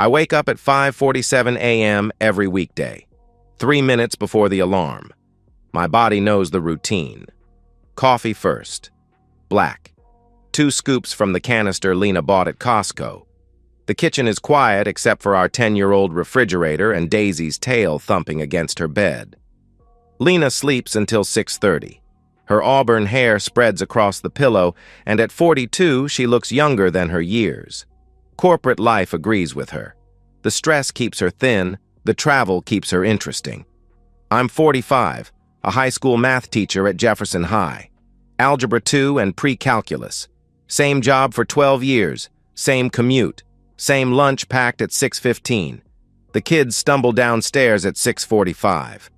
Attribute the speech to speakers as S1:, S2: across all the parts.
S1: I wake up at 5:47 a.m. every weekday, 3 minutes before the alarm. My body knows the routine. Coffee first. Black. 2 scoops from the canister Lena bought at Costco. The kitchen is quiet except for our 10-year-old refrigerator and Daisy's tail thumping against her bed. Lena sleeps until 6:30. Her auburn hair spreads across the pillow, and at 42, she looks younger than her years. Corporate life agrees with her. The stress keeps her thin, the travel keeps her interesting. I'm 45, a high school math teacher at Jefferson High. Algebra 2 and pre-calculus. Same job for 12 years, same commute, same lunch packed at 6:15. The kids stumble downstairs at 6:45.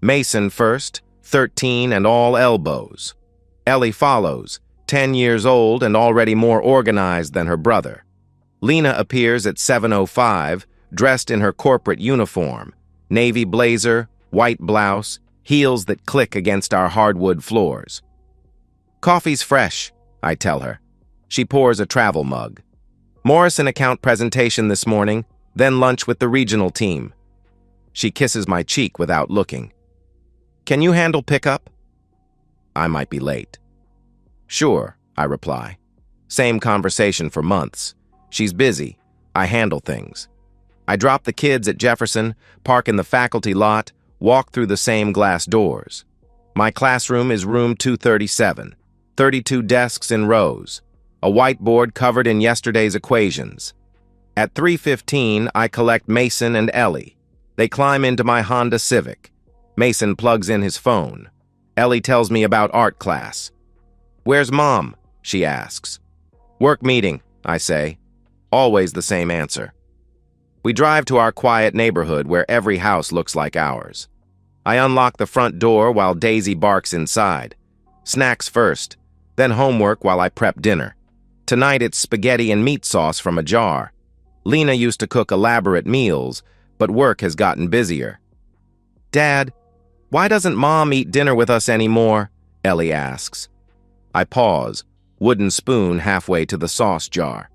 S1: Mason first, 13 and all elbows. Ellie follows, 10 years old and already more organized than her brother. Lena appears at 7:05, dressed in her corporate uniform, navy blazer, white blouse, heels that click against our hardwood floors. Coffee's fresh, I tell her. She pours a travel mug. Morrison account presentation this morning, then lunch with the regional team. She kisses my cheek without looking. Can you handle pickup? I might be late. Sure, I reply. Same conversation for months. She's busy. I handle things. I drop the kids at Jefferson, park in the faculty lot, walk through the same glass doors. My classroom is room 237, 32 desks in rows, a whiteboard covered in yesterday's equations. At 3:15, I collect Mason and Ellie. They climb into my Honda Civic. Mason plugs in his phone. Ellie tells me about art class. Where's Mom? She asks. Work meeting, I say. Always the same answer. We drive to our quiet neighborhood where every house looks like ours. I unlock the front door while Daisy barks inside. Snacks first, then homework while I prep dinner. Tonight it's spaghetti and meat sauce from a jar. Lena used to cook elaborate meals, but work has gotten busier. Dad, why doesn't Mom eat dinner with us anymore? Ellie asks. I pause, wooden spoon halfway to the sauce jar.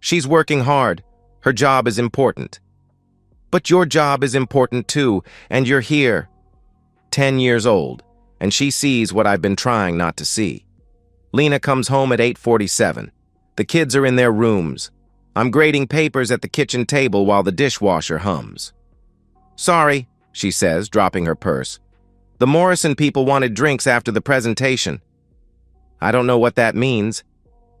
S1: She's working hard. Her job is important. But your job is important too, and you're here. 10 years old, and she sees what I've been trying not to see. Lena comes home at 8:47. The kids are in their rooms. I'm grading papers at the kitchen table while the dishwasher hums. Sorry, she says, dropping her purse. The Morrison people wanted drinks after the presentation. I don't know what that means.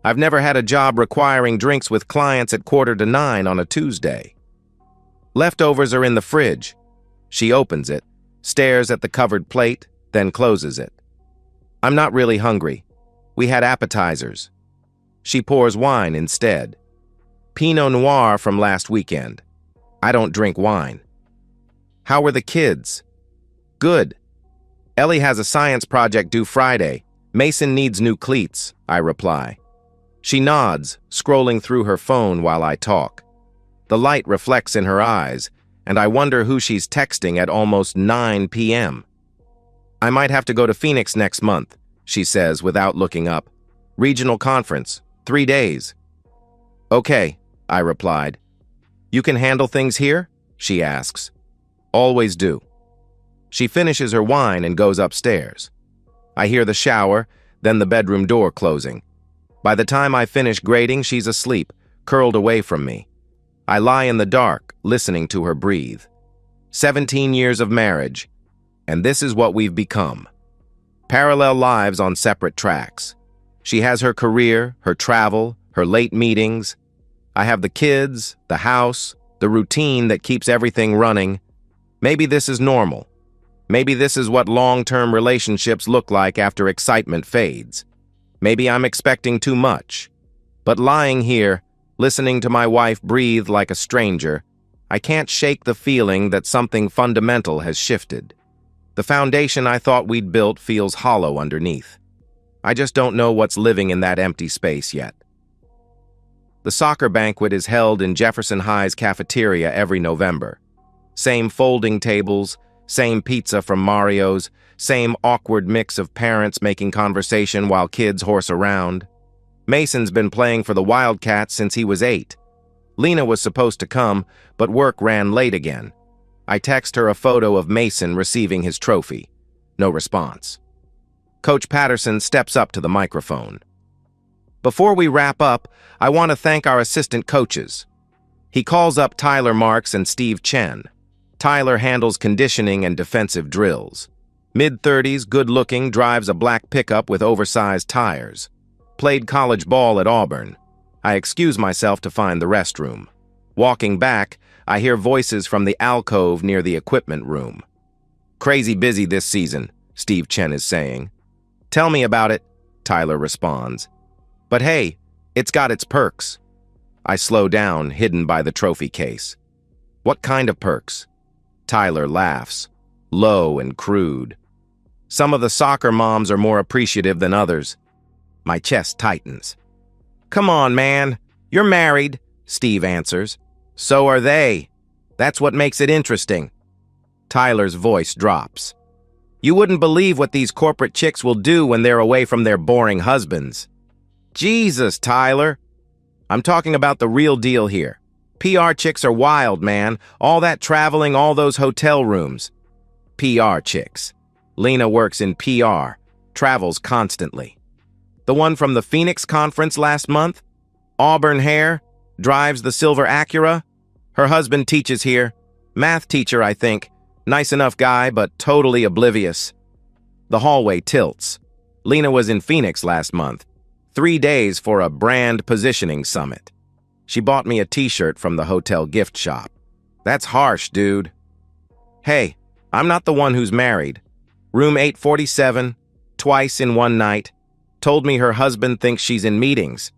S1: I've never had a job requiring drinks with clients at 8:45 on a Tuesday. Leftovers are in the fridge. She opens it, stares at the covered plate, then closes it. I'm not really hungry. We had appetizers. She pours wine instead. Pinot Noir from last weekend. I don't drink wine. How were the kids? Good. Ellie has a science project due Friday. Mason needs new cleats, I reply. She nods, scrolling through her phone while I talk. The light reflects in her eyes, and I wonder who she's texting at almost 9 p.m. I might have to go to Phoenix next month, she says without looking up. Regional conference, 3 days. Okay, I replied. You can handle things here? She asks. Always do. She finishes her wine and goes upstairs. I hear the shower, then the bedroom door closing. By the time I finish grading, she's asleep, curled away from me. I lie in the dark, listening to her breathe. 17 years of marriage, and this is what we've become. Parallel lives on separate tracks. She has her career, her travel, her late meetings. I have the kids, the house, the routine that keeps everything running. Maybe this is normal. Maybe this is what long-term relationships look like after excitement fades. Maybe I'm expecting too much. But lying here, listening to my wife breathe like a stranger, I can't shake the feeling that something fundamental has shifted. The foundation I thought we'd built feels hollow underneath. I just don't know what's living in that empty space yet. The soccer banquet is held in Jefferson High's cafeteria every November. Same folding tables, same pizza from Mario's, same awkward mix of parents making conversation while kids horse around. Mason's been playing for the Wildcats since he was 8. Lena was supposed to come, but work ran late again. I text her a photo of Mason receiving his trophy. No response. Coach Patterson steps up to the microphone. Before we wrap up, I want to thank our assistant coaches. He calls up Tyler Marks and Steve Chen. Tyler handles conditioning and defensive drills. Mid-30s, good-looking, drives a black pickup with oversized tires. Played college ball at Auburn. I excuse myself to find the restroom. Walking back, I hear voices from the alcove near the equipment room. Crazy busy this season, Steve Chen is saying. Tell me about it, Tyler responds. But hey, it's got its perks. I slow down, hidden by the trophy case. What kind of perks? Tyler laughs, low and crude. Some of the soccer moms are more appreciative than others. My chest tightens. Come on, man. You're married, Steve answers. So are they. That's what makes it interesting. Tyler's voice drops. You wouldn't believe what these corporate chicks will do when they're away from their boring husbands. Jesus, Tyler. I'm talking about the real deal here. PR chicks are wild, man. All that traveling, all those hotel rooms. PR chicks. Lena works in PR, travels constantly. The one from the Phoenix conference last month? Auburn hair, drives the silver Acura. Her husband teaches here. Math teacher, I think. Nice enough guy, but totally oblivious. The hallway tilts. Lena was in Phoenix last month. 3 days for a brand positioning summit. She bought me a t-shirt from the hotel gift shop. That's harsh, dude. Hey, I'm not the one who's married. Room 847, twice in one night. Told me her husband thinks she's in meetings.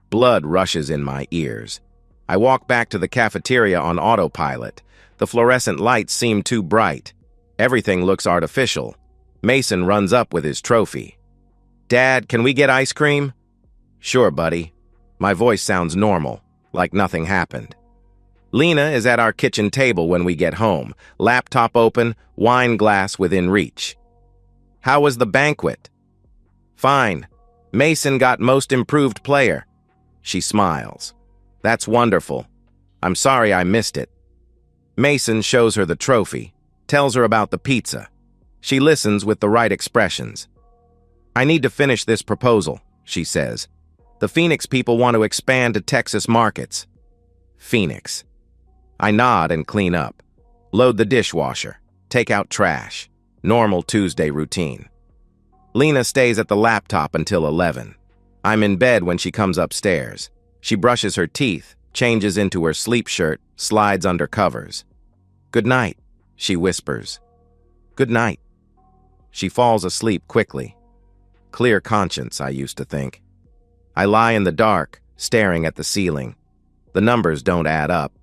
S1: Blood rushes in my ears. I walk back to the cafeteria on autopilot. The fluorescent lights seem too bright. Everything looks artificial. Mason runs up with his trophy. Dad, can we get ice cream? Sure, buddy. My voice sounds normal, like nothing happened. Lena is at our kitchen table when we get home, laptop open, wine glass within reach. How was the banquet? Fine. Mason got most improved player. She smiles. That's wonderful. I'm sorry I missed it. Mason shows her the trophy, tells her about the pizza. She listens with the right expressions. I need to finish this proposal, she says. The Phoenix people want to expand to Texas markets. Phoenix. I nod and clean up. Load the dishwasher. Take out trash. Normal Tuesday routine. Lena stays at the laptop until 11. I'm in bed when she comes upstairs. She brushes her teeth, changes into her sleep shirt, slides under covers. Good night, she whispers. Good night. She falls asleep quickly. Clear conscience, I used to think. I lie in the dark, staring at the ceiling. The numbers don't add up.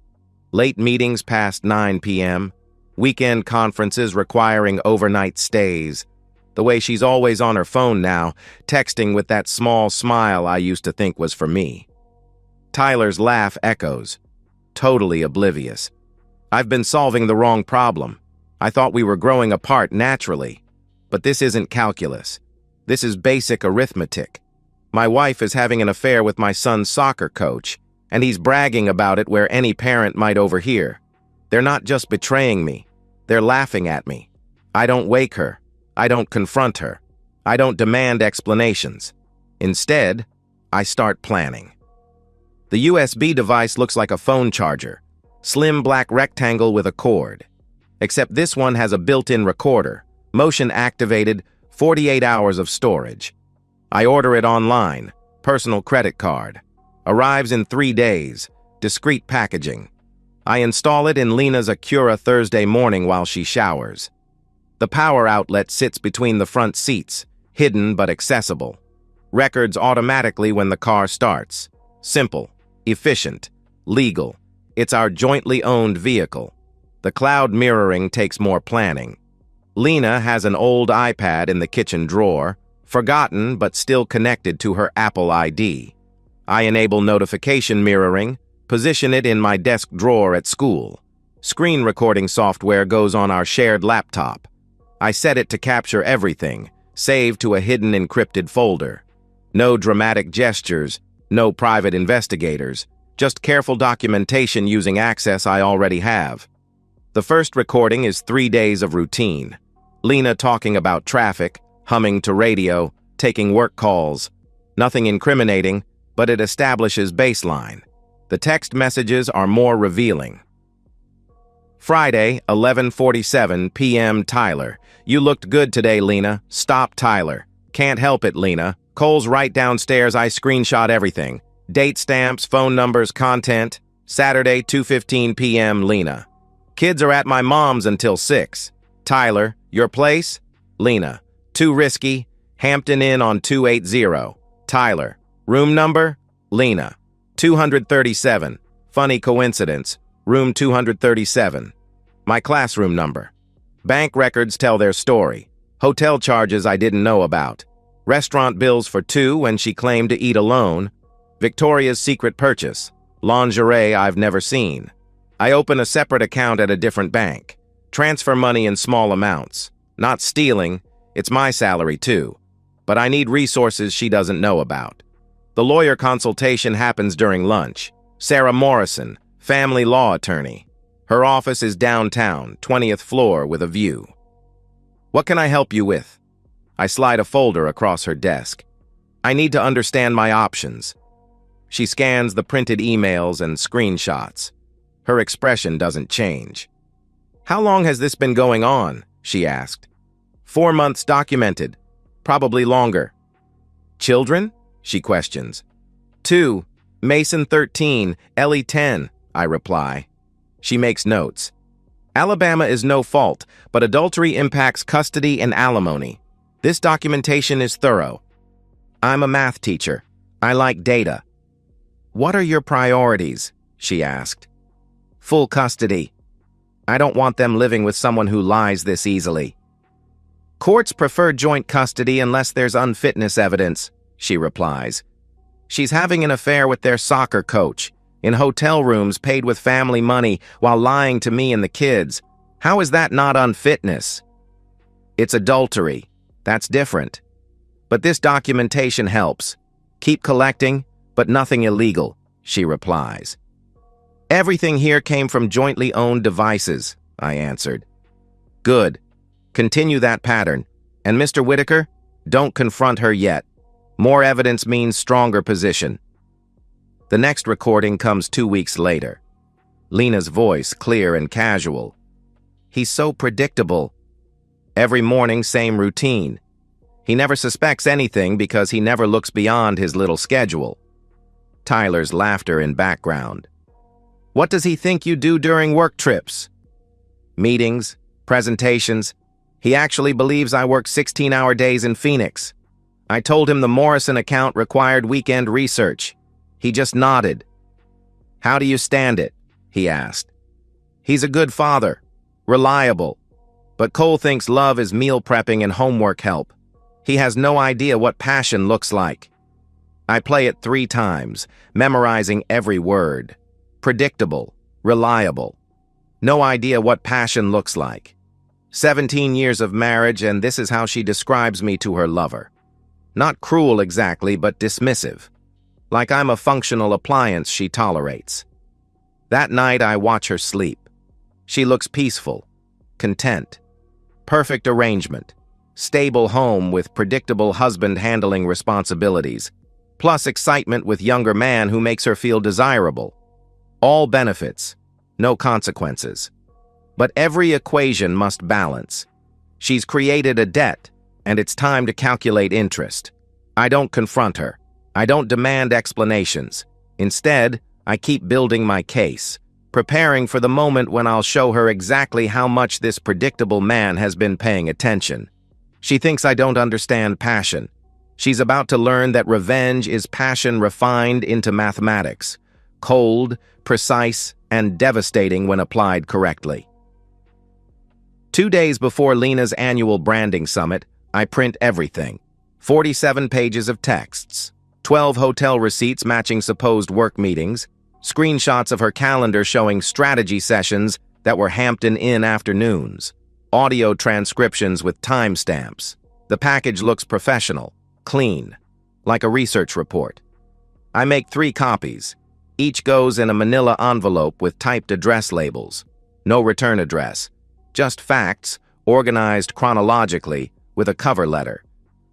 S1: Late meetings past 9 p.m., weekend conferences requiring overnight stays. The way she's always on her phone now, texting with that small smile I used to think was for me. Tyler's laugh echoes. Totally oblivious. I've been solving the wrong problem. I thought we were growing apart naturally. But this isn't calculus. This is basic arithmetic. My wife is having an affair with my son's soccer coach, and he's bragging about it where any parent might overhear. They're not just betraying me. They're laughing at me. I don't wake her. I don't confront her. I don't demand explanations. Instead, I start planning. The USB device looks like a phone charger. Slim black rectangle with a cord. Except this one has a built-in recorder. Motion activated, 48 hours of storage. I order it online. Personal credit card. Arrives in 3 days. Discreet packaging. I install it in Lena's Acura Thursday morning while she showers. The power outlet sits between the front seats, hidden but accessible. Records automatically when the car starts. Simple, efficient, legal. It's our jointly owned vehicle. The cloud mirroring takes more planning. Lena has an old iPad in the kitchen drawer, forgotten but still connected to her Apple ID. I enable notification mirroring, position it in my desk drawer at school. Screen recording software goes on our shared laptop. I set it to capture everything, save to a hidden encrypted folder. No dramatic gestures, no private investigators, Just careful documentation using access I already have. The first recording is 3 days of routine. Lena talking about traffic, humming to radio, taking work calls. Nothing incriminating, but it establishes baseline. The text messages are more revealing. Friday, 11:47 p.m. Tyler. You looked good today, Lena. Stop, Tyler. Can't help it, Lena. Cole's right downstairs. I screenshot everything. Date stamps, phone numbers, content. Saturday, 2:15 p.m. Lena. Kids are at my mom's until 6. Tyler, your place? Lena. Too risky. Hampton Inn on 280. Tyler. Room number? Lena. 237. Funny coincidence. Room 237. My classroom number. Bank records tell their story. Hotel charges I didn't know about. Restaurant bills for 2 when she claimed to eat alone. Victoria's Secret purchase. Lingerie I've never seen. I open a separate account at a different bank. Transfer money in small amounts. Not stealing. It's my salary too. But I need resources she doesn't know about. The lawyer consultation happens during lunch. Sarah Morrison, family law attorney. Her office is downtown, 20th floor with a view. What can I help you with? I slide a folder across her desk. I need to understand my options. She scans the printed emails and screenshots. Her expression doesn't change. How long has this been going on? She asked. 4 months documented. Probably longer. Children? She questions. 2. Mason 13, Ellie 10, I reply. She makes notes. Alabama is no fault, but adultery impacts custody and alimony. This documentation is thorough. I'm a math teacher. I like data. What are your priorities? She asked. Full custody. I don't want them living with someone who lies this easily. Courts prefer joint custody unless there's unfitness evidence, she replies. She's having an affair with their soccer coach, in hotel rooms paid with family money while lying to me and the kids. How is that not unfitness? It's adultery. That's different. But this documentation helps. Keep collecting, but nothing illegal, she replies. Everything here came from jointly owned devices, I answered. Good. Continue that pattern. And Mr. Whitaker, don't confront her yet. More evidence means stronger position. The next recording comes 2 weeks later. Lena's voice clear and casual. He's so predictable. Every morning, same routine. He never suspects anything because he never looks beyond his little schedule. Tyler's laughter in background. What does he think you do during work trips? Meetings, presentations. He actually believes I work 16-hour days in Phoenix. I told him the Morrison account required weekend research. He just nodded. How do you stand it? He asked. He's a good father, reliable. But Cole thinks love is meal prepping and homework help. He has no idea what passion looks like. I play it 3 times, memorizing every word. Predictable, reliable. No idea what passion looks like. 17 years of marriage, and this is how she describes me to her lover. Not cruel exactly, but dismissive. Like I'm a functional appliance she tolerates. That night I watch her sleep. She looks peaceful, content. Perfect arrangement. Stable home with predictable husband handling responsibilities. Plus excitement with younger man who makes her feel desirable. All benefits, no consequences. But every equation must balance. She's created a debt, and it's time to calculate interest. I don't confront her. I don't demand explanations. Instead, I keep building my case, preparing for the moment when I'll show her exactly how much this predictable man has been paying attention. She thinks I don't understand passion. She's about to learn that revenge is passion refined into mathematics. Cold, precise, and devastating when applied correctly. 2 days before Lena's annual branding summit, I print everything. 47 pages of texts, 12 hotel receipts matching supposed work meetings, screenshots of her calendar showing strategy sessions that were Hampton Inn afternoons, audio transcriptions with timestamps. The package looks professional, clean, like a research report. I make 3 copies, Each goes in a manila envelope with typed address labels. No return address. Just facts, organized chronologically, with a cover letter.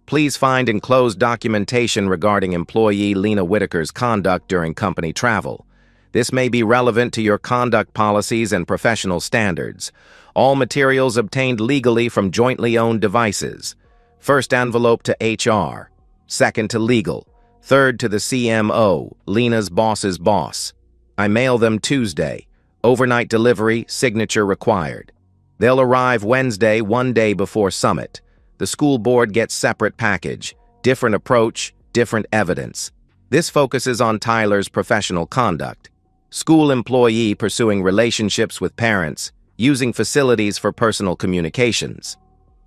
S1: Please find enclosed documentation regarding employee Lena Whitaker's conduct during company travel. This may be relevant to your conduct policies and professional standards. All materials obtained legally from jointly owned devices. First envelope to HR. Second to legal. Third to the CMO, Lena's boss's boss. I mail them Tuesday. Overnight delivery, signature required. They'll arrive Wednesday, one day before summit. The school board gets separate package. Different approach, different evidence. This focuses on Tyler's professional conduct. School employee pursuing relationships with parents, using facilities for personal communications.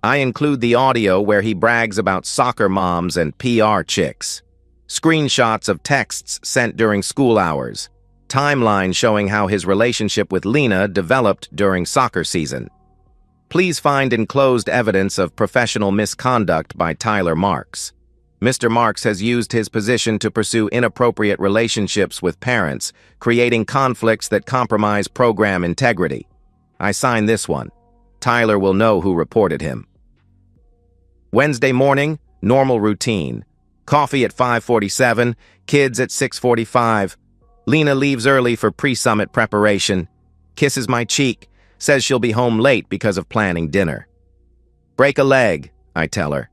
S1: I include the audio where he brags about soccer moms and PR chicks. Screenshots of texts sent during school hours. Timeline showing how his relationship with Lena developed during soccer season. Please find enclosed evidence of professional misconduct by Tyler Marks. Mr. Marks has used his position to pursue inappropriate relationships with parents, creating conflicts that compromise program integrity. I sign this one. Tyler will know who reported him. Wednesday morning, normal routine. Coffee at 5:47, kids at 6:45. Lena leaves early for pre-summit preparation. Kisses my cheek, says she'll be home late because of planning dinner. Break a leg, I tell her.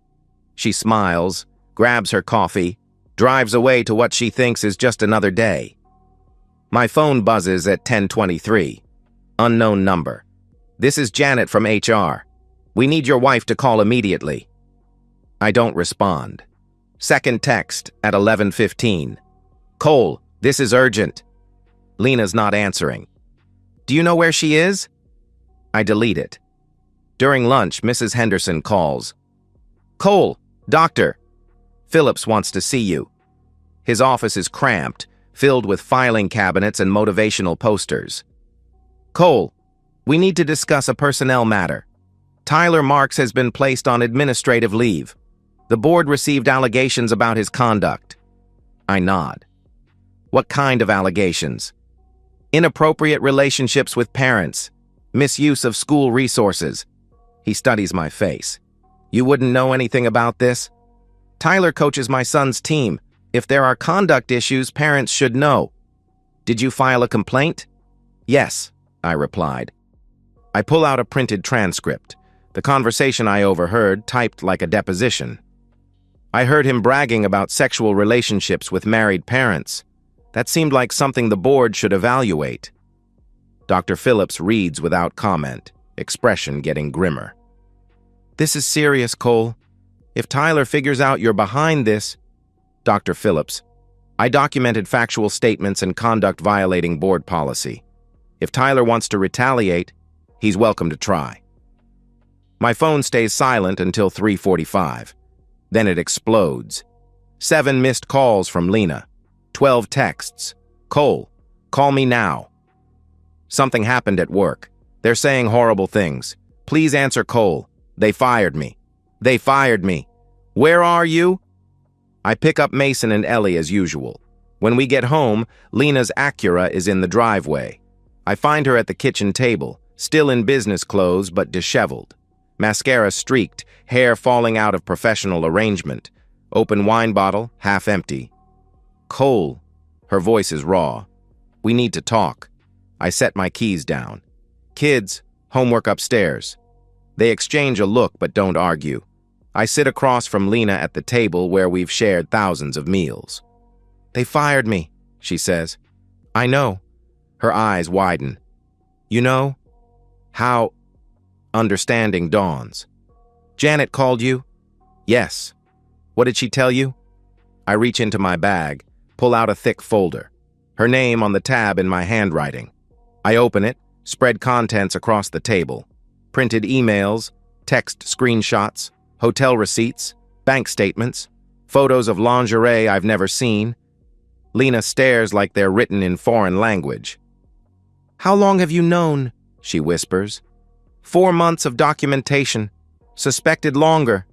S1: She smiles, grabs her coffee, drives away to what she thinks is just another day. My phone buzzes at 10:23. Unknown number. This is Janet from HR. We need your wife to call immediately. I don't respond. Second text at 11:15. Cole, this is urgent. Lena's not answering. Do you know where she is? I delete it. During lunch, Mrs. Henderson calls. Cole, doctor. Phillips wants to see you. His office is cramped, filled with filing cabinets and motivational posters. Cole, we need to discuss a personnel matter. Tyler Marks has been placed on administrative leave. The board received allegations about his conduct. I nod. What kind of allegations? Inappropriate relationships with parents. Misuse of school resources. He studies my face. You wouldn't know anything about this? Tyler coaches my son's team. If there are conduct issues, parents should know. Did you file a complaint? Yes, I replied. I pull out a printed transcript. The conversation I overheard, typed like a deposition. I heard him bragging about sexual relationships with married parents. That seemed like something the board should evaluate. Dr. Phillips reads without comment, expression getting grimmer. This is serious, Cole. If Tyler figures out you're behind this... Dr. Phillips, I documented factual statements and conduct violating board policy. If Tyler wants to retaliate, he's welcome to try. My phone stays silent until 3:45. Then it explodes. 7 missed calls from Lena. 12 texts. Cole, call me now. Something happened at work. They're saying horrible things. Please answer Cole. They fired me. They fired me. Where are you? I pick up Mason and Ellie as usual. When we get home, Lena's Acura is in the driveway. I find her at the kitchen table, still in business clothes but disheveled. Mascara streaked, hair falling out of professional arrangement. Open wine bottle, half empty. Cole. Her voice is raw. We need to talk. I set my keys down. Kids, homework upstairs. They exchange a look but don't argue. I sit across from Lena at the table where we've shared thousands of meals. They fired me, she says. I know. Her eyes widen. You know? How? Understanding dawns. Janet called you? Yes. What did she tell you? I reach into my bag, pull out a thick folder. Her name on the tab in my handwriting. I open it, spread contents across the table. Printed emails, text screenshots, hotel receipts, bank statements, photos of lingerie I've never seen. Lena stares like they're written in foreign language. How long have you known? She whispers. 4 months of documentation. Suspected longer.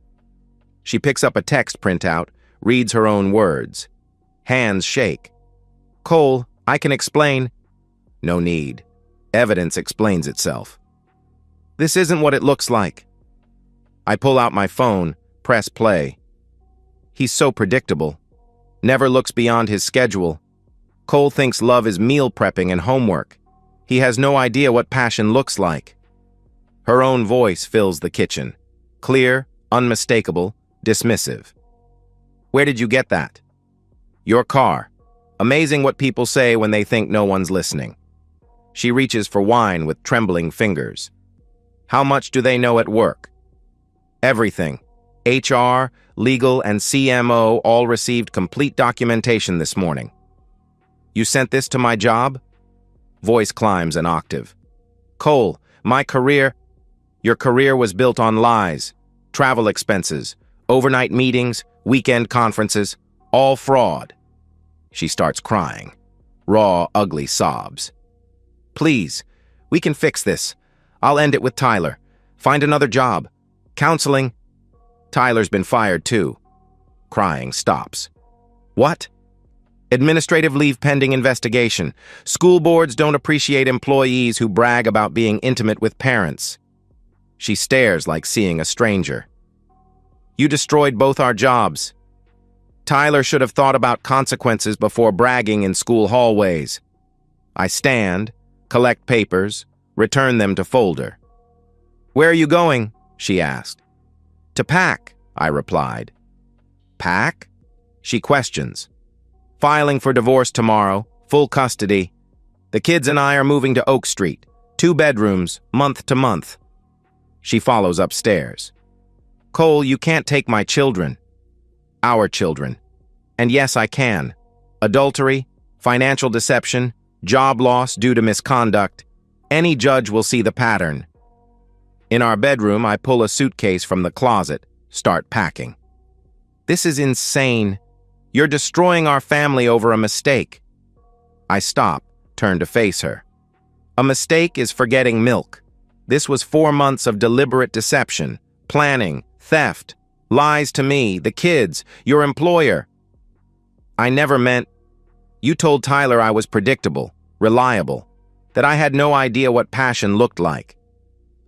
S1: She picks up a text printout, reads her own words. Hands shake. Cole, I can explain. No need. Evidence explains itself. This isn't what it looks like. I pull out my phone, press play. He's so predictable. Never looks beyond his schedule. Cole thinks love is meal prepping and homework. He has no idea what passion looks like. Her own voice fills the kitchen. Clear, unmistakable, dismissive. Where did you get that? Your car. Amazing what people say when they think no one's listening. She reaches for wine with trembling fingers. How much do they know at work? Everything. HR, legal, and CMO all received complete documentation this morning. You sent this to my job? Voice climbs an octave. Cole, my career... Your career was built on lies, travel expenses, overnight meetings, weekend conferences, all fraud. She starts crying. Raw, ugly sobs. Please, we can fix this. I'll end it with Tyler. Find another job. Counseling. Tyler's been fired too. Crying stops. What? Administrative leave pending investigation. School boards don't appreciate employees who brag about being intimate with parents. She stares like seeing a stranger. You destroyed both our jobs. Tyler should have thought about consequences before bragging in school hallways. I stand, collect papers, return them to folder. Where are you going? She asked. To pack, I replied. Pack? She questions. Filing for divorce tomorrow, full custody. The kids and I are moving to Oak Street, 2 bedrooms, month to month. She follows upstairs. Cole, you can't take my children. Our children. And yes, I can. Adultery, financial deception, job loss due to misconduct. Any judge will see the pattern. In our bedroom, I pull a suitcase from the closet, start packing. This is insane. You're destroying our family over a mistake. I stop, turn to face her. A mistake is forgetting milk. This was 4 months of deliberate deception, planning, theft, lies to me, the kids, your employer. I never meant... You told Tyler I was predictable, reliable, that I had no idea what passion looked like.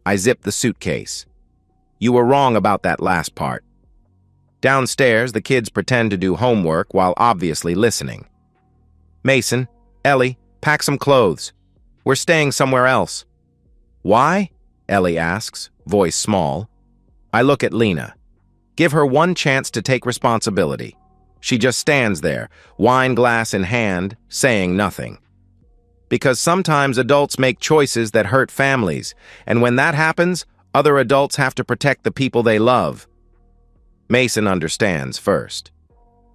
S1: I zipped the suitcase. You were wrong about that last part. Downstairs, the kids pretend to do homework while obviously listening. Mason, Ellie, pack some clothes. We're staying somewhere else. Why? Ellie asks, voice small. I look at Lena. Give her one chance to take responsibility. She just stands there, wine glass in hand, saying nothing. Because sometimes adults make choices that hurt families, and when that happens, other adults have to protect the people they love. Mason understands first.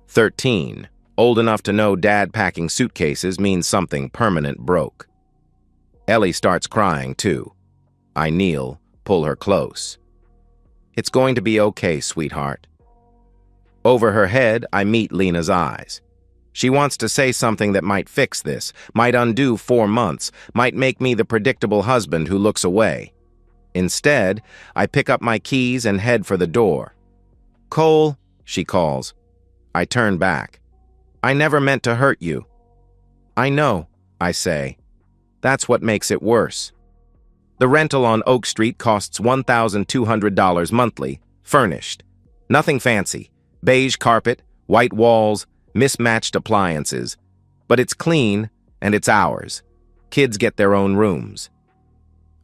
S1: 13, old enough to know dad packing suitcases means something permanent broke. Ellie starts crying too. I kneel, pull her close. It's going to be okay, sweetheart. Over her head, I meet Lena's eyes. She wants to say something that might fix this, might undo 4 months, might make me the predictable husband who looks away. Instead, I pick up my keys and head for the door. Cole, she calls. I turn back. I never meant to hurt you. I know, I say. That's what makes it worse. The rental on Oak Street costs $1,200 monthly, furnished. Nothing fancy. Beige carpet, white walls, mismatched appliances. But it's clean, and it's ours. Kids get their own rooms.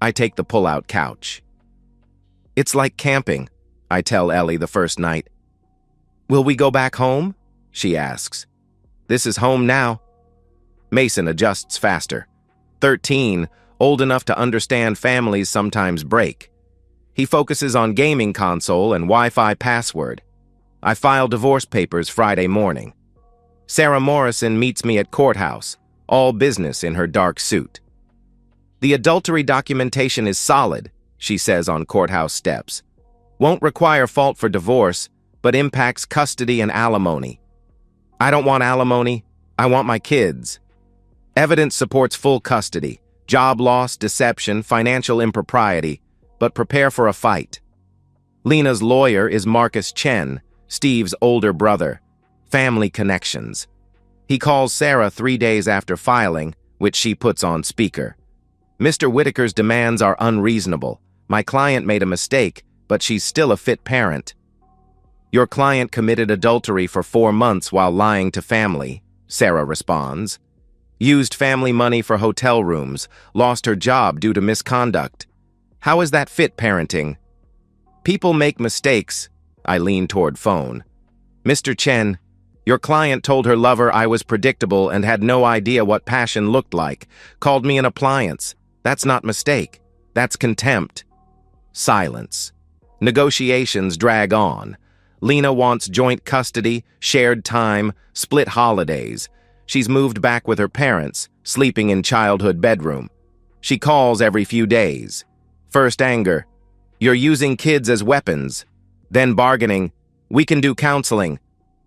S1: I take the pull-out couch. It's like camping, I tell Ellie the first night. Will we go back home? She asks. This is home now. Mason adjusts faster. 13, old enough to understand families sometimes break. He focuses on gaming console and Wi-Fi password. I file divorce papers Friday morning. Sarah Morrison meets me at courthouse, all business in her dark suit. The adultery documentation is solid, she says on courthouse steps. Won't require fault for divorce, but impacts custody and alimony. I don't want alimony, I want my kids. Evidence supports full custody, job loss, deception, financial impropriety, but prepare for a fight. Lena's lawyer is Marcus Chen, Steve's older brother. Family connections. He calls Sarah 3 days after filing, which she puts on speaker. Mr. Whitaker's demands are unreasonable. My client made a mistake, but she's still a fit parent. Your client committed adultery for 4 months while lying to family, Sarah responds. Used family money for hotel rooms, lost her job due to misconduct. How is that fit parenting? People make mistakes. I lean toward phone. Mr. Chen, your client told her lover I was predictable and had no idea what passion looked like, called me an appliance. That's not mistake. That's contempt. Silence. Negotiations drag on. Lena wants joint custody, shared time, split holidays. She's moved back with her parents, sleeping in childhood bedroom. She calls every few days. First anger. You're using kids as weapons. Then bargaining. We can do counseling.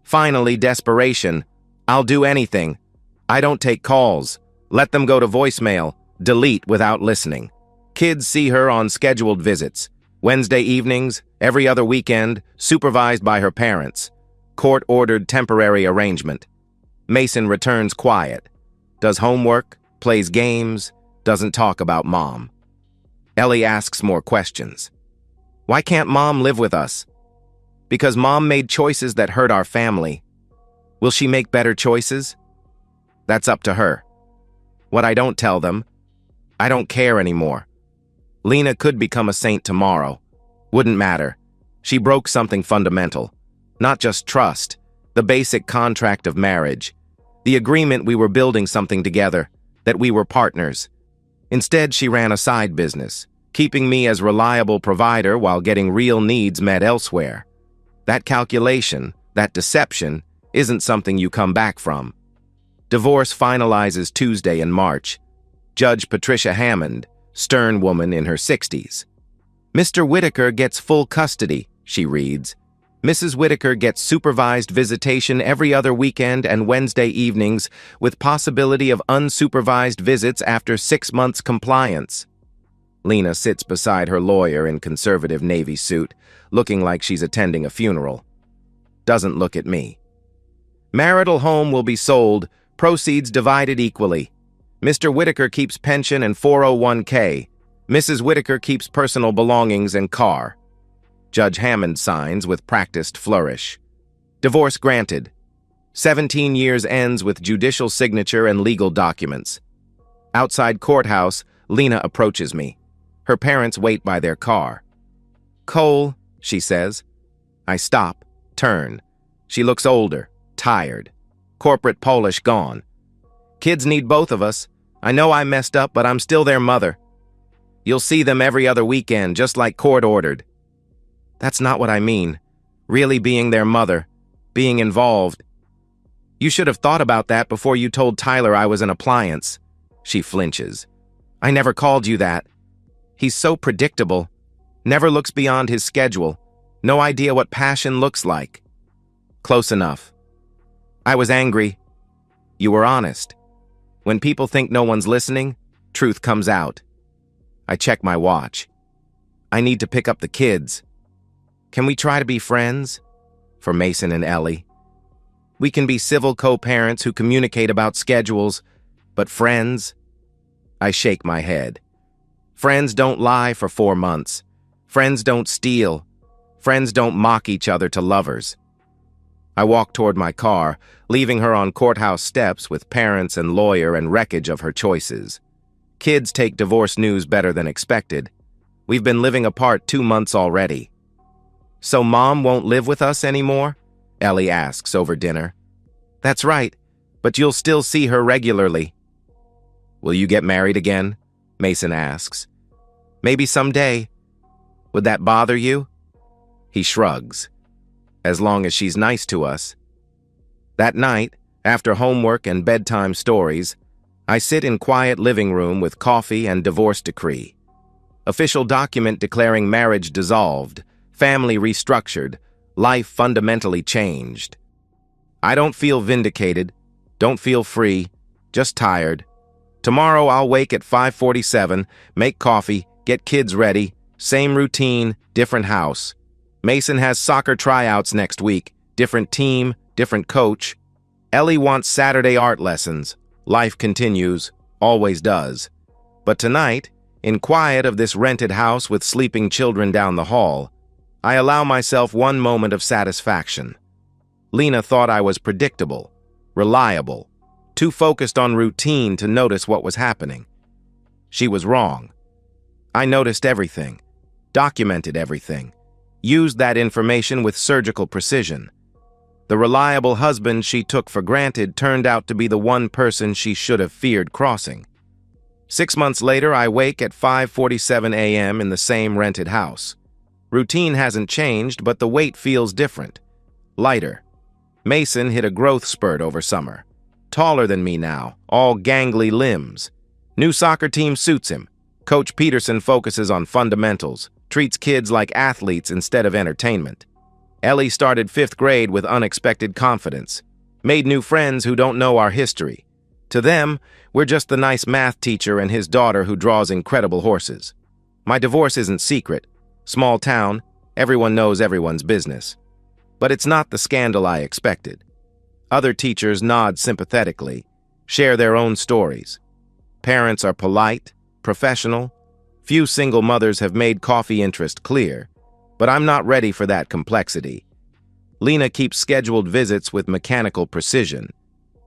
S1: Finally, desperation. I'll do anything. I don't take calls. Let them go to voicemail. Delete without listening. Kids see her on scheduled visits. Wednesday evenings, every other weekend, supervised by her parents. Court-ordered temporary arrangement. Mason returns quiet. Does homework, plays games, doesn't talk about mom. Ellie asks more questions. Why can't mom live with us? Because mom made choices that hurt our family. Will she make better choices? That's up to her. What I don't tell them, I don't care anymore. Lena could become a saint tomorrow. Wouldn't matter. She broke something fundamental. Not just trust, the basic contract of marriage. The agreement we were building something together, that we were partners. Instead, she ran a side business, keeping me as reliable provider while getting real needs met elsewhere. That calculation, that deception, isn't something you come back from. Divorce finalizes Tuesday in March. Judge Patricia Hammond, stern woman in her 60s. Mr. Whitaker gets full custody, she reads. Mrs. Whitaker gets supervised visitation every other weekend and Wednesday evenings with possibility of unsupervised visits after 6 months compliance. Lena sits beside her lawyer in conservative navy suit, looking like she's attending a funeral. Doesn't look at me. Marital home will be sold, proceeds divided equally. Mr. Whitaker keeps pension and 401k. Mrs. Whitaker keeps personal belongings and car. Judge Hammond signs with practiced flourish. Divorce granted. 17 years ends with judicial signature and legal documents. Outside courthouse, Lena approaches me. Her parents wait by their car. Cole, she says. I stop, turn. She looks older, tired. Corporate polish gone. Kids need both of us. I know I messed up, but I'm still their mother. You'll see them every other weekend, just like court ordered. That's not what I mean. Really being their mother. Being involved. You should have thought about that before you told Tyler I was an appliance. She flinches. I never called you that. He's so predictable. Never looks beyond his schedule. No idea what passion looks like. Close enough. I was angry. You were honest. When people think no one's listening, truth comes out. I check my watch. I need to pick up the kids. Can we try to be friends? For Mason and Ellie. We can be civil co-parents who communicate about schedules, but friends? I shake my head. Friends don't lie for 4 months. Friends don't steal. Friends don't mock each other to lovers. I walk toward my car, leaving her on courthouse steps with parents and lawyer and wreckage of her choices. Kids take divorce news better than expected. We've been living apart 2 months already. So Mom won't live with us anymore? Ellie asks over dinner. That's right, but you'll still see her regularly. Will you get married again? Mason asks. Maybe someday. Would that bother you? He shrugs. As long as she's nice to us. That night, after homework and bedtime stories, I sit in quiet living room with coffee and divorce decree. Official document declaring marriage dissolved, family restructured, life fundamentally changed. I don't feel vindicated, don't feel free, just tired. Tomorrow I'll wake at 5:47, make coffee, get kids ready, same routine, different house. Mason has soccer tryouts next week, different team, different coach. Ellie wants Saturday art lessons. Life continues, always does. But tonight, in quiet of this rented house with sleeping children down the hall, I allow myself one moment of satisfaction. Lena thought I was predictable, reliable, too focused on routine to notice what was happening. She was wrong. I noticed everything, documented everything, used that information with surgical precision. The reliable husband she took for granted turned out to be the one person she should have feared crossing. 6 months later, I wake at 5:47 a.m. in the same rented house. Routine hasn't changed, but the weight feels different, lighter. Mason hit a growth spurt over summer. Taller than me now, all gangly limbs. New soccer team suits him. Coach Peterson focuses on fundamentals, treats kids like athletes instead of entertainment. Ellie started 5th grade with unexpected confidence, made new friends who don't know our history. To them, we're just the nice math teacher and his daughter who draws incredible horses. My divorce isn't secret. Small town, everyone knows everyone's business. But it's not the scandal I expected. Other teachers nod sympathetically, share their own stories. Parents are polite, professional. Few single mothers have made coffee interest clear, but I'm not ready for that complexity. Lena keeps scheduled visits with mechanical precision.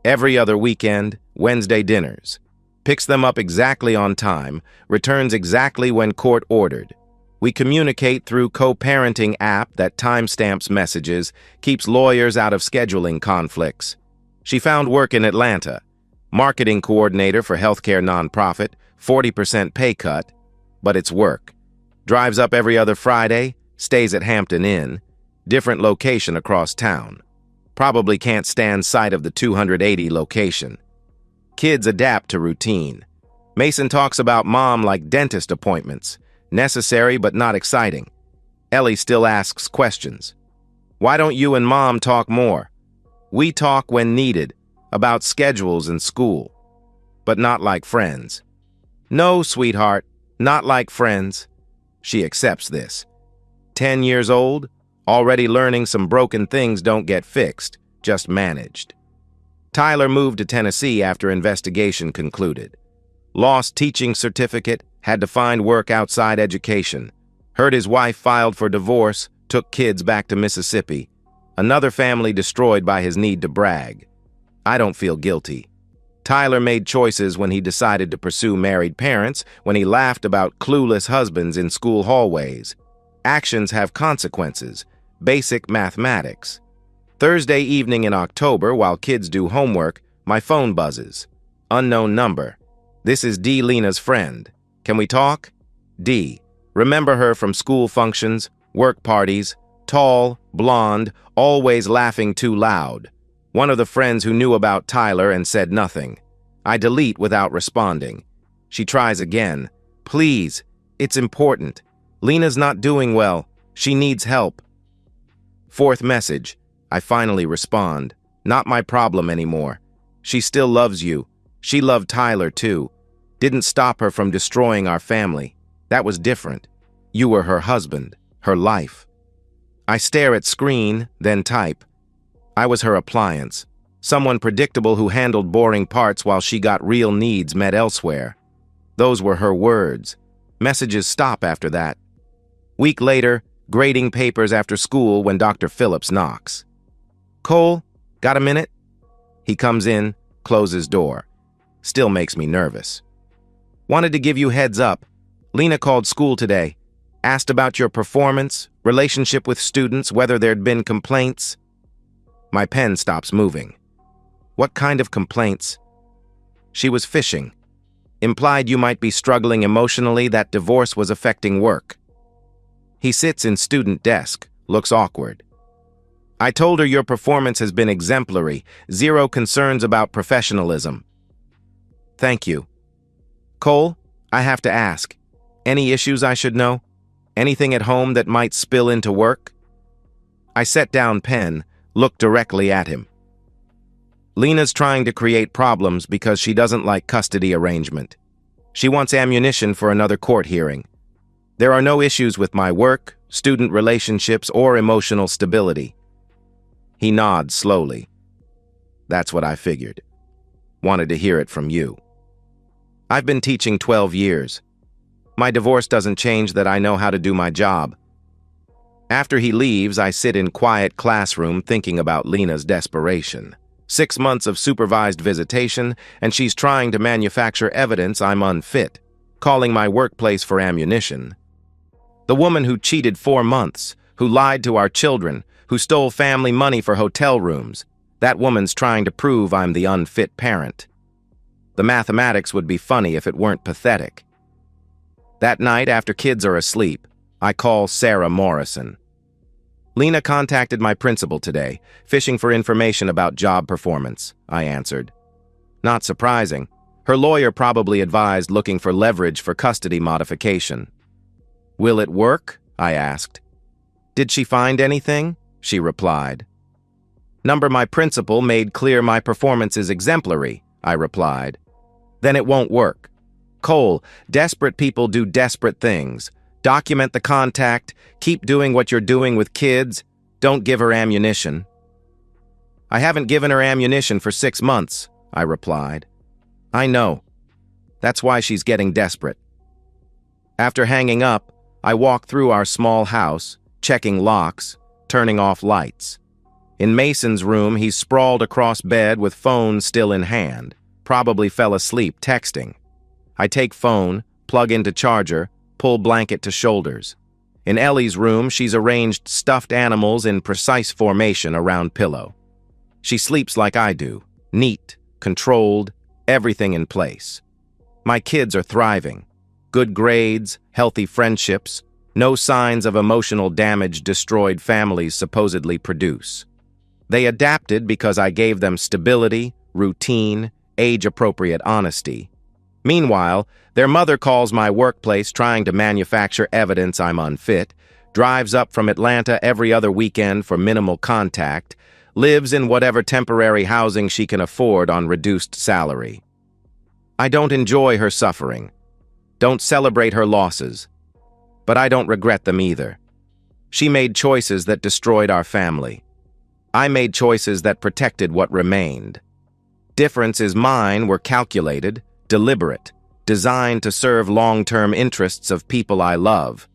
S1: Every other weekend, Wednesday dinners. Picks them up exactly on time, returns exactly when court ordered. We communicate through co-parenting app that timestamps messages, keeps lawyers out of scheduling conflicts. She found work in Atlanta. Marketing coordinator for healthcare nonprofit, 40% pay cut, but it's work. Drives up every other Friday, stays at Hampton Inn, different location across town. Probably can't stand sight of the 280 location. Kids adapt to routine. Mason talks about mom like dentist appointments, necessary but not exciting. Ellie still asks questions. Why don't you and mom talk more? We talk when needed, about schedules and school, but not like friends. No, sweetheart, not like friends. She accepts this. 10 years old, already learning some broken things don't get fixed, just managed. Tyler moved to Tennessee after investigation concluded. Lost teaching certificate, had to find work outside education. Heard his wife filed for divorce, took kids back to Mississippi. Another family destroyed by his need to brag. I don't feel guilty. Tyler made choices when he decided to pursue married parents, when he laughed about clueless husbands in school hallways. Actions have consequences. Basic mathematics. Thursday evening in October, while kids do homework, my phone buzzes. Unknown number. This is D. Lena's friend. Can we talk? D. Remember her from school functions, work parties, tall, blonde, always laughing too loud. One of the friends who knew about Tyler and said nothing. I delete without responding. She tries again. Please, it's important. Lena's not doing well. She needs help. 4th message. I finally respond. Not my problem anymore. She still loves you. She loved Tyler too. Didn't stop her from destroying our family. That was different. You were her husband, her life. I stare at screen, then type. I was her appliance. Someone predictable who handled boring parts while she got real needs met elsewhere. Those were her words. Messages stop after that. Week later, grading papers after school when Dr. Phillips knocks. Cole, got a minute? He comes in, closes door. Still makes me nervous. Wanted to give you heads up. Lena called school today. Asked about your performance, relationship with students, whether there'd been complaints. My pen stops moving. What kind of complaints? She was fishing. Implied you might be struggling emotionally, that divorce was affecting work. He sits in student desk, looks awkward. I told her your performance has been exemplary, zero concerns about professionalism. Thank you. Cole, I have to ask. Any issues I should know? Anything at home that might spill into work? I set down pen, looked directly at him. Lena's trying to create problems because she doesn't like custody arrangement. She wants ammunition for another court hearing. There are no issues with my work, student relationships, or emotional stability. He nods slowly. That's what I figured. Wanted to hear it from you. I've been teaching 12 years. My divorce doesn't change that I know how to do my job. After he leaves, I sit in quiet classroom thinking about Lena's desperation. 6 months of supervised visitation, and she's trying to manufacture evidence I'm unfit, calling my workplace for ammunition. The woman who cheated 4 months, who lied to our children, who stole family money for hotel rooms, that woman's trying to prove I'm the unfit parent. The mathematics would be funny if it weren't pathetic. That night, after kids are asleep, I call Sarah Morrison. Lena contacted my principal today, fishing for information about job performance, I answered. Not surprising. Her lawyer probably advised looking for leverage for custody modification. Will it work? I asked. Did she find anything? She replied. My principal made clear my performance is exemplary, I replied. Then it won't work. Cole, desperate people do desperate things. Document the contact, keep doing what you're doing with kids, don't give her ammunition. I haven't given her ammunition for 6 months, I replied. I know. That's why she's getting desperate. After hanging up, I walk through our small house, checking locks, turning off lights. In Mason's room, he's sprawled across bed with phone still in hand, probably fell asleep texting. I take phone, plug into charger, pull blanket to shoulders. In Ellie's room, she's arranged stuffed animals in precise formation around pillow. She sleeps like I do, neat, controlled, everything in place. My kids are thriving. Good grades, healthy friendships, no signs of emotional damage destroyed families supposedly produce. They adapted because I gave them stability, routine, age-appropriate honesty. Meanwhile, their mother calls my workplace trying to manufacture evidence I'm unfit, drives up from Atlanta every other weekend for minimal contact, lives in whatever temporary housing she can afford on reduced salary. I don't enjoy her suffering, don't celebrate her losses, but I don't regret them either. She made choices that destroyed our family. I made choices that protected what remained. Difference is mine were calculated, deliberate, designed to serve long-term interests of people I love.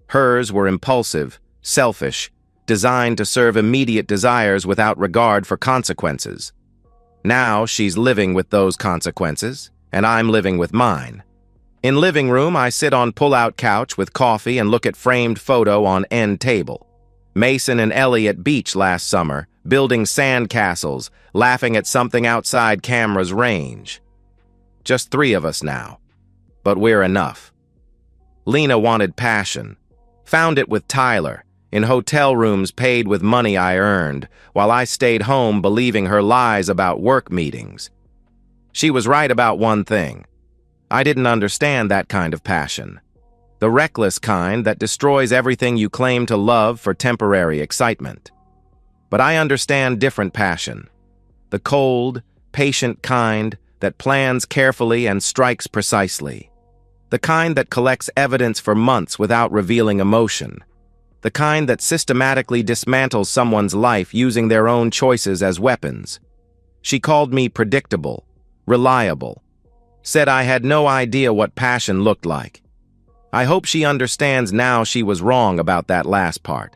S1: Hers were impulsive, selfish, designed to serve immediate desires without regard for consequences. Now she's living with those consequences, and I'm living with mine. In living room, I sit on pull-out couch with coffee and look at framed photo on end table. Mason and Ellie at beach last summer, building sand castles, laughing at something outside camera's range. Just 3 of us now, but we're enough. Lena wanted passion. Found it with Tyler, in hotel rooms paid with money I earned, while I stayed home believing her lies about work meetings. She was right about one thing. I didn't understand that kind of passion. The reckless kind that destroys everything you claim to love for temporary excitement. But I understand different passion. The cold, patient kind that plans carefully and strikes precisely. The kind that collects evidence for months without revealing emotion. The kind that systematically dismantles someone's life using their own choices as weapons. She called me predictable, reliable. Said I had no idea what passion looked like. I hope she understands now she was wrong about that last part.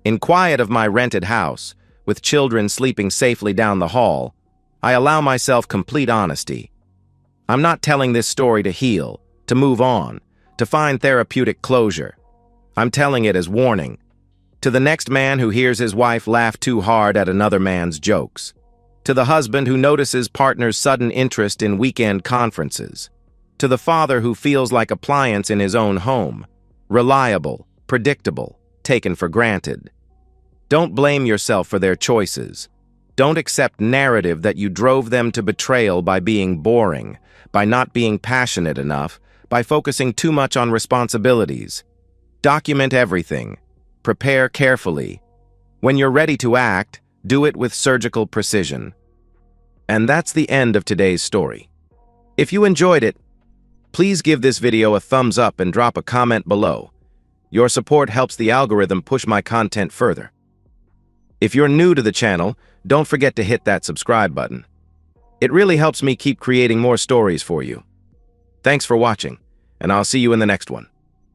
S1: In quiet of my rented house, with children sleeping safely down the hall, I allow myself complete honesty. I'm not telling this story to heal, to move on, to find therapeutic closure. I'm telling it as warning. To the next man who hears his wife laugh too hard at another man's jokes. To the husband who notices partner's sudden interest in weekend conferences. To the father who feels like appliance in his own home. Reliable, predictable, taken for granted. Don't blame yourself for their choices. Don't accept narrative that you drove them to betrayal by being boring, by not being passionate enough, by focusing too much on responsibilities. Document everything. Prepare carefully. When you're ready to act, do it with surgical precision. And that's the end of today's story. If you enjoyed it, please give this video a thumbs up and drop a comment below. Your support helps the algorithm push my content further. If you're new to the channel, don't forget to hit that subscribe button. It really helps me keep creating more stories for you. Thanks for watching, and I'll see you in the next one.